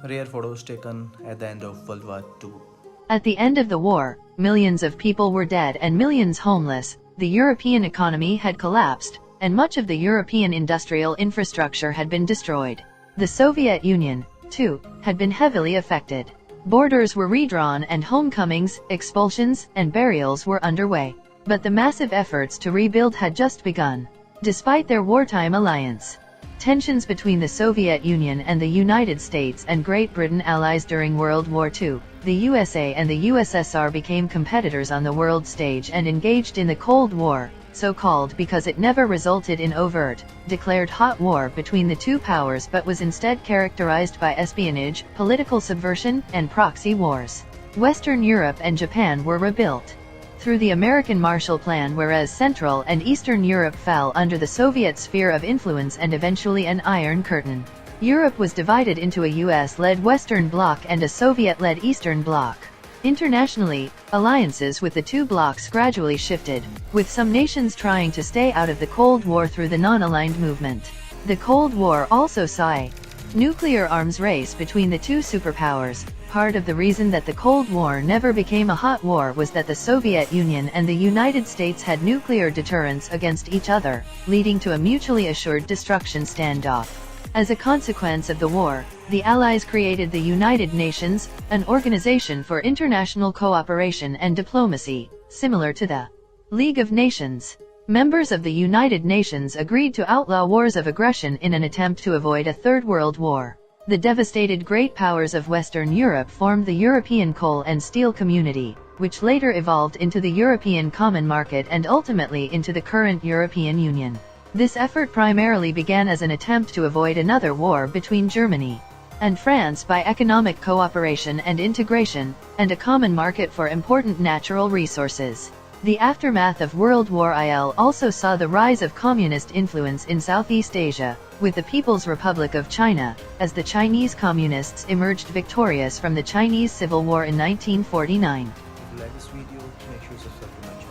Rare photos taken at the end of World War II. At the end of the war, millions of people were dead and millions homeless, the European economy had collapsed, and much of the European industrial infrastructure had been destroyed. The Soviet Union, too, had been heavily affected. Borders were redrawn and homecomings, expulsions, and burials were underway. But the massive efforts to rebuild had just begun. Despite their wartime alliance, tensions between the Soviet Union and the United States and Great Britain allies during World War II, the USA and the USSR became competitors on the world stage and engaged in the Cold War, so-called because it never resulted in overt, declared hot war between the two powers but was instead characterized by espionage, political subversion, and proxy wars. Western Europe and Japan were rebuilt through the American Marshall Plan, whereas Central and Eastern Europe fell under the Soviet sphere of influence and eventually an Iron Curtain. Europe was divided into a US-led Western Bloc and a Soviet-led Eastern Bloc. Internationally, alliances with the two blocs gradually shifted, with some nations trying to stay out of the Cold War through the non-aligned movement. The Cold War also saw a nuclear arms race between the two superpowers. Part of the reason that the Cold War never became a hot war was that the Soviet Union and the United States had nuclear deterrence against each other, leading to a mutually assured destruction standoff. As a consequence of the war, the Allies created the United Nations, an organization for international cooperation and diplomacy, similar to the League of Nations. Members of the United Nations agreed to outlaw wars of aggression in an attempt to avoid a Third World War. The devastated great powers of Western Europe formed the European Coal and Steel Community, which later evolved into the European Common Market and ultimately into the current European Union. This effort primarily began as an attempt to avoid another war between Germany and France by economic cooperation and integration, and a common market for important natural resources. The aftermath of World War I also saw the rise of communist influence in Southeast Asia, with the People's Republic of China, as the Chinese Communists emerged victorious from the Chinese Civil War in 1949. If you like this video, make sure you subscribe to my channel.